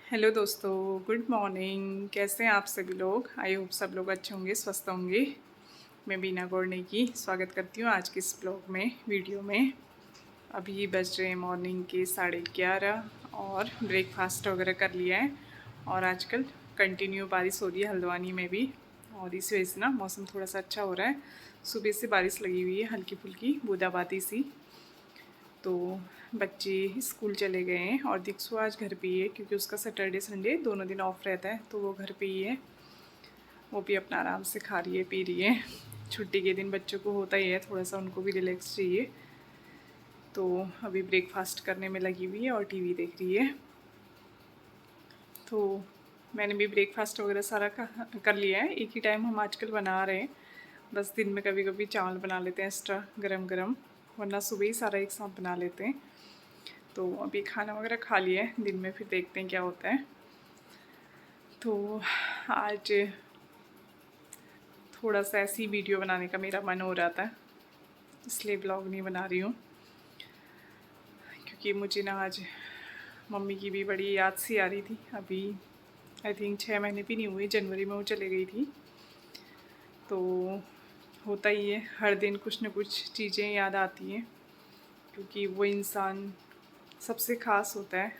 Hello दोस्तों, good morning. कैसे हैं आप सभी लोग? आई होप सब लोग अच्छे होंगे, स्वस्थ होंगे। मैं बीना गौड़ने की स्वागत करती हूँ आज के इस ब्लॉग में, वीडियो में। अभी बज रहे हैं मॉर्निंग के 11:30 और ब्रेकफास्ट वगैरह कर लिया है। और आजकल कंटिन्यू बारिश हो रही है हल्द्वानी में भी, और इस वजह से ना मौसम थोड़ा सा अच्छा हो रहा है। सुबह से बारिश लगी हुई है, हल्की फुल्की बूंदाबांदी सी। तो बच्चे स्कूल चले गए हैं और दीक्षु आज घर पे ही है, क्योंकि उसका सैटरडे संडे दोनों दिन ऑफ रहता है, तो वो घर पे ही है। वो भी अपना आराम से खा रही है, पी रही है। छुट्टी के दिन बच्चों को होता ही है, थोड़ा सा उनको भी रिलैक्स चाहिए। तो अभी ब्रेकफास्ट करने में लगी हुई है और टीवी देख रही है। तो मैंने भी ब्रेकफास्ट वगैरह सारा कर लिया है। एक ही टाइम हम आजकल बना रहे हैं, बस दिन में कभी कभी चावल बना लेते हैं एक्स्ट्रा गरम गरम, वरना सुबह ही सारा एक साथ बना लेते हैं। तो अभी खाना वगैरह खा लिया है, दिन में फिर देखते हैं क्या होता है। तो आज थोड़ा सा ऐसी वीडियो बनाने का मेरा मन हो रहा था, इसलिए ब्लॉग नहीं बना रही हूँ। क्योंकि मुझे ना आज मम्मी की भी बड़ी याद सी आ रही थी। अभी आई थिंक 6 महीने भी नहीं हुए, जनवरी में वो चले गई थी। तो होता ही है, हर दिन कुछ न कुछ चीज़ें याद आती हैं, क्योंकि वो इंसान सबसे ख़ास होता है।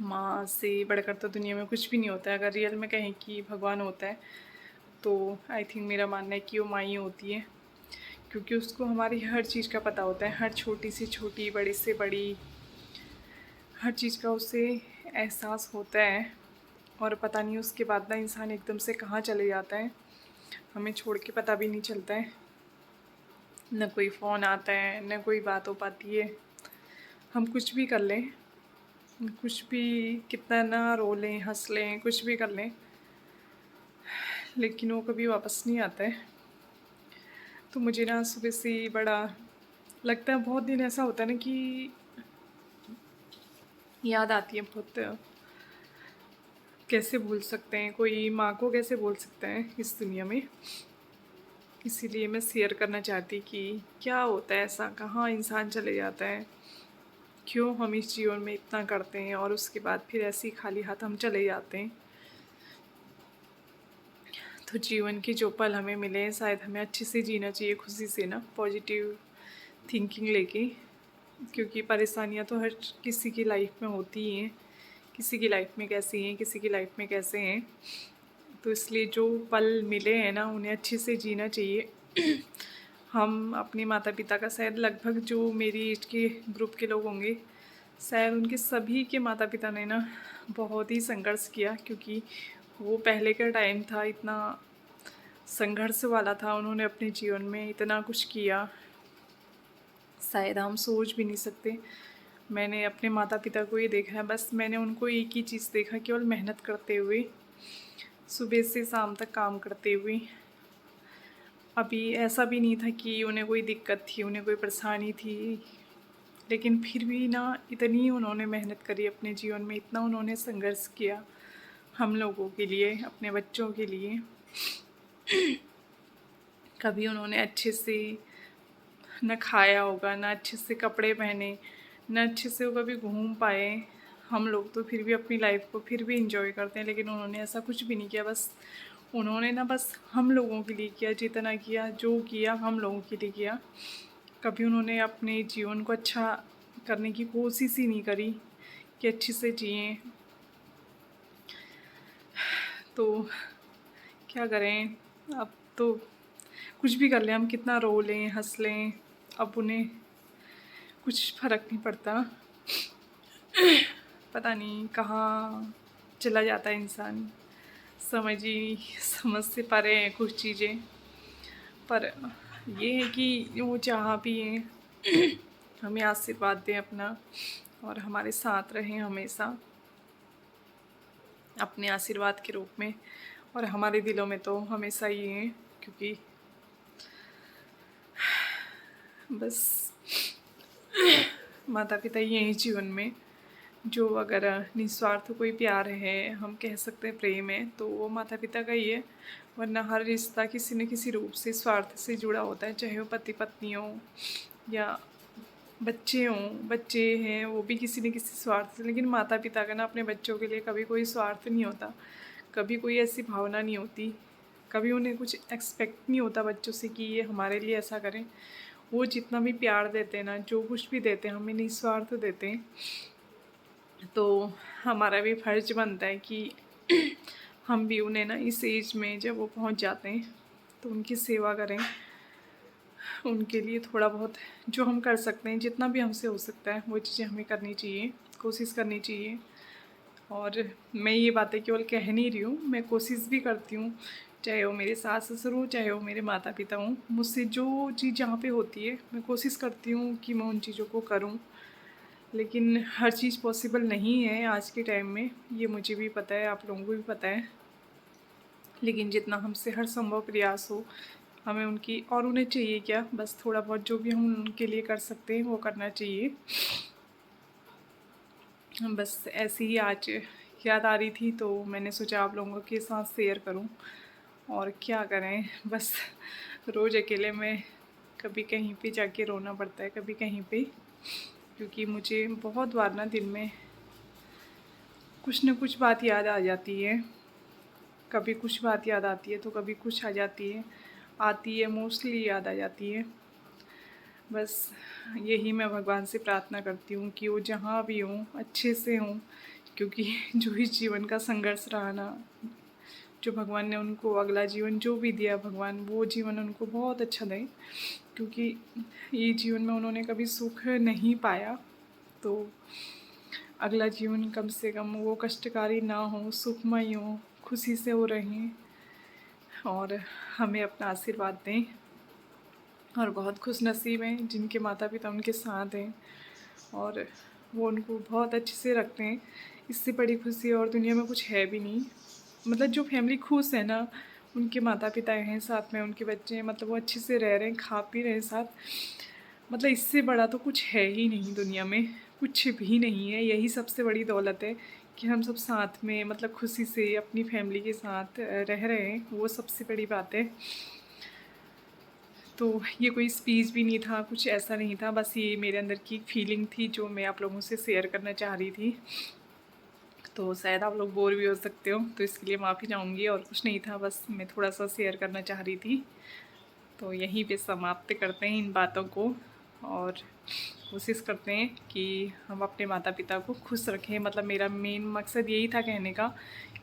माँ से बढ़कर तो दुनिया में कुछ भी नहीं होता है। अगर रियल में कहें कि भगवान होता है, तो आई थिंक मेरा मानना है कि वो माँ ही होती है। क्योंकि उसको हमारी हर चीज़ का पता होता है, हर छोटी से छोटी, बड़ी से बड़ी, हर चीज़ का उसे एहसास होता है। और पता नहीं उसके बाद ना इंसान एकदम से कहाँ चले जाता है, हमें छोड़ के पता भी नहीं चलता है। न कोई फ़ोन आता है, न कोई बात हो पाती है। हम कुछ भी कर लें, कुछ भी, कितना ना रो लें, हंस लें, कुछ भी कर लें, लेकिन वो कभी वापस नहीं आता है। तो मुझे ना सुबह से ही बड़ा लगता है, बहुत दिन ऐसा होता है ना कि याद आती है बहुत। कैसे भूल सकते हैं, कोई माँ को कैसे भूल सकते हैं इस दुनिया में। इसीलिए मैं शेयर करना चाहती कि क्या होता है ऐसा, कहाँ इंसान चले जाता है, क्यों हम इस जीवन में इतना करते हैं और उसके बाद फिर ऐसे ही खाली हाथ हम चले जाते हैं। तो जीवन के जो पल हमें मिले हैं, शायद हमें अच्छे से जीना चाहिए, खुशी से ना, पॉजिटिव थिंकिंग लेके। क्योंकि परेशानियाँ तो हर किसी की लाइफ में होती ही हैं, किसी की लाइफ में कैसी हैं, किसी की लाइफ में कैसे हैं। तो इसलिए जो पल मिले हैं ना, उन्हें अच्छे से जीना चाहिए। हम अपने माता पिता का, शायद लगभग जो मेरी एज के ग्रुप के लोग होंगे, शायद उनके सभी के माता पिता ने ना बहुत ही संघर्ष किया। क्योंकि वो पहले का टाइम था, इतना संघर्ष वाला था, उन्होंने अपने जीवन में इतना कुछ किया, शायद हम सोच भी नहीं सकते। मैंने अपने माता पिता को ये देखा है, बस मैंने उनको एक ही चीज़ देखा, केवल मेहनत करते हुए, सुबह से शाम तक काम करते हुए। अभी ऐसा भी नहीं था कि उन्हें कोई दिक्कत थी, उन्हें कोई परेशानी थी, लेकिन फिर भी ना इतनी उन्होंने मेहनत करी अपने जीवन में, इतना उन्होंने संघर्ष किया हम लोगों के लिए, अपने बच्चों के लिए। कभी उन्होंने अच्छे से न खाया होगा, न अच्छे से कपड़े पहने, न अच्छे से वो कभी घूम पाए। हम लोग तो फिर भी अपनी लाइफ को फिर भी इंजॉय करते हैं, लेकिन उन्होंने ऐसा कुछ भी नहीं किया। बस उन्होंने ना बस हम लोगों के लिए किया, जितना किया, जो किया हम लोगों के लिए किया। कभी उन्होंने अपने जीवन को अच्छा करने की कोशिश ही नहीं करी कि अच्छे से जिएं। तो क्या करें, अब तो कुछ भी कर लें हम, कितना रो लें, हंस लें, अब उन्हें कुछ फ़र्क नहीं पड़ता। पता नहीं कहाँ चला जाता है इंसान, समझ से परे हैं कुछ चीज़ें। पर ये है कि वो जहाँ भी हैं, हमें आशीर्वाद दें अपना, और हमारे साथ रहें हमेशा अपने आशीर्वाद के रूप में। और हमारे दिलों में तो हमेशा ही हैं, क्योंकि बस माता पिता ही हैं इस जीवन में, जो अगर निस्वार्थ कोई प्यार है, हम कह सकते हैं प्रेम है, तो वो माता पिता का ही है। वरना हर रिश्ता किसी न किसी रूप से स्वार्थ से जुड़ा होता है, चाहे वो पति पत्नी हो, या बच्चे हों, बच्चे हैं वो भी किसी न किसी स्वार्थ से, लेकिन माता पिता का ना अपने बच्चों के लिए कभी कोई स्वार्थ नहीं होता, कभी कोई ऐसी भावना नहीं होती, कभी उन्हें कुछ एक्सपेक्ट नहीं होता बच्चों से कि ये हमारे लिए ऐसा करें। वो जितना भी प्यार देते हैं ना, जो कुछ भी देते हैं हमें निस्वार्थ देते हैं। तो हमारा भी फ़र्ज़ बनता है कि हम भी उन्हें ना इस एज में जब वो पहुंच जाते हैं तो उनकी सेवा करें, उनके लिए थोड़ा बहुत जो हम कर सकते हैं, जितना भी हमसे हो सकता है वो चीज़ें हमें करनी चाहिए, कोशिश करनी चाहिए। और मैं ये बातें केवल कह नहीं रही हूँ, मैं कोशिश भी करती हूँ, चाहे वो मेरे सास ससुर हों, चाहे वो मेरे माता पिता हों। मुझसे जो चीज़ जहाँ पे होती है मैं कोशिश करती हूँ कि मैं उन चीज़ों को करूँ, लेकिन हर चीज़ पॉसिबल नहीं है आज के टाइम में, ये मुझे भी पता है, आप लोगों को भी पता है। लेकिन जितना हमसे हर संभव प्रयास हो हमें उनकी, और उन्हें चाहिए क्या, बस थोड़ा बहुत जो भी हम उनके लिए कर सकते हैं वो करना चाहिए। बस ऐसे ही आज याद आ रही थी तो मैंने सोचा आप लोगों के साथ शेयर करूं। और क्या करें, बस रोज़ अकेले में कभी कहीं पे जाके रोना पड़ता है, कभी कहीं पे, क्योंकि मुझे बहुत बार ना दिन में कुछ न कुछ बात याद आ जाती है। कभी कुछ बात याद आती है तो कभी कुछ आ जाती है, आती है, मोस्टली याद आ जाती है। बस यही मैं भगवान से प्रार्थना करती हूँ कि वो जहाँ भी हों अच्छे से हों, क्योंकि जो इस जीवन का संघर्ष रहा ना, जो भगवान ने उनको अगला जीवन जो भी दिया भगवान वो जीवन उनको बहुत अच्छा दें, क्योंकि ये जीवन में उन्होंने कभी सुख नहीं पाया। तो अगला जीवन कम से कम वो कष्टकारी ना हो, सुखमय हो, खुशी से हो रहें और हमें अपना आशीर्वाद दें। और बहुत खुशनसीब हैं जिनके माता पिता उनके साथ हैं और वो उनको बहुत अच्छे से रखते हैं। इससे बड़ी खुशी और दुनिया में कुछ है भी नहीं। मतलब जो फैमिली खुश है ना, उनके माता पिता हैं साथ में, उनके बच्चे हैं, मतलब वो अच्छे से रह रहे हैं, खा पी रहे हैं साथ, मतलब इससे बड़ा तो कुछ है ही नहीं दुनिया में, कुछ भी नहीं है। यही सबसे बड़ी दौलत है कि हम सब साथ में मतलब खुशी से अपनी फैमिली के साथ रह रहे हैं, वो सबसे बड़ी बात है। तो ये कोई स्पीच भी नहीं था, कुछ ऐसा नहीं था, बस ये मेरे अंदर की फीलिंग थी जो मैं आप लोगों से शेयर करना चाह रही थी। तो शायद आप लोग बोर भी हो सकते हो, तो इसके लिए माफ़ी चाहूँगी, और कुछ नहीं था, बस मैं थोड़ा सा शेयर करना चाह रही थी। तो यहीं पे समाप्त करते हैं इन बातों को और कोशिश करते हैं कि हम अपने माता पिता को खुश रखें। मतलब मेरा मेन मकसद यही था कहने का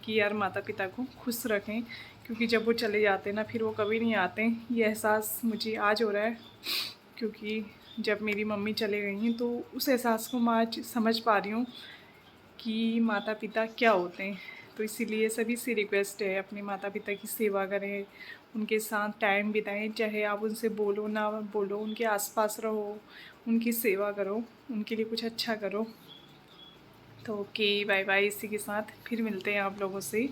कि यार माता पिता को खुश रखें, क्योंकि जब वो चले जाते हैं ना फिर वो कभी नहीं आते। ये एहसास मुझे आज हो रहा है, क्योंकि जब मेरी मम्मी चले गई हैं तो उस एहसास को मैं आज समझ पा रही हूँ कि माता पिता क्या होते हैं। तो इसीलिए सभी से रिक्वेस्ट है, अपने माता पिता की सेवा करें, उनके साथ टाइम बिताएं, चाहे आप उनसे बोलो ना बोलो, उनके आसपास रहो, उनकी सेवा करो, उनके लिए कुछ अच्छा करो। तो ओके, बाय बाय। इसी के साथ फिर मिलते हैं आप लोगों से।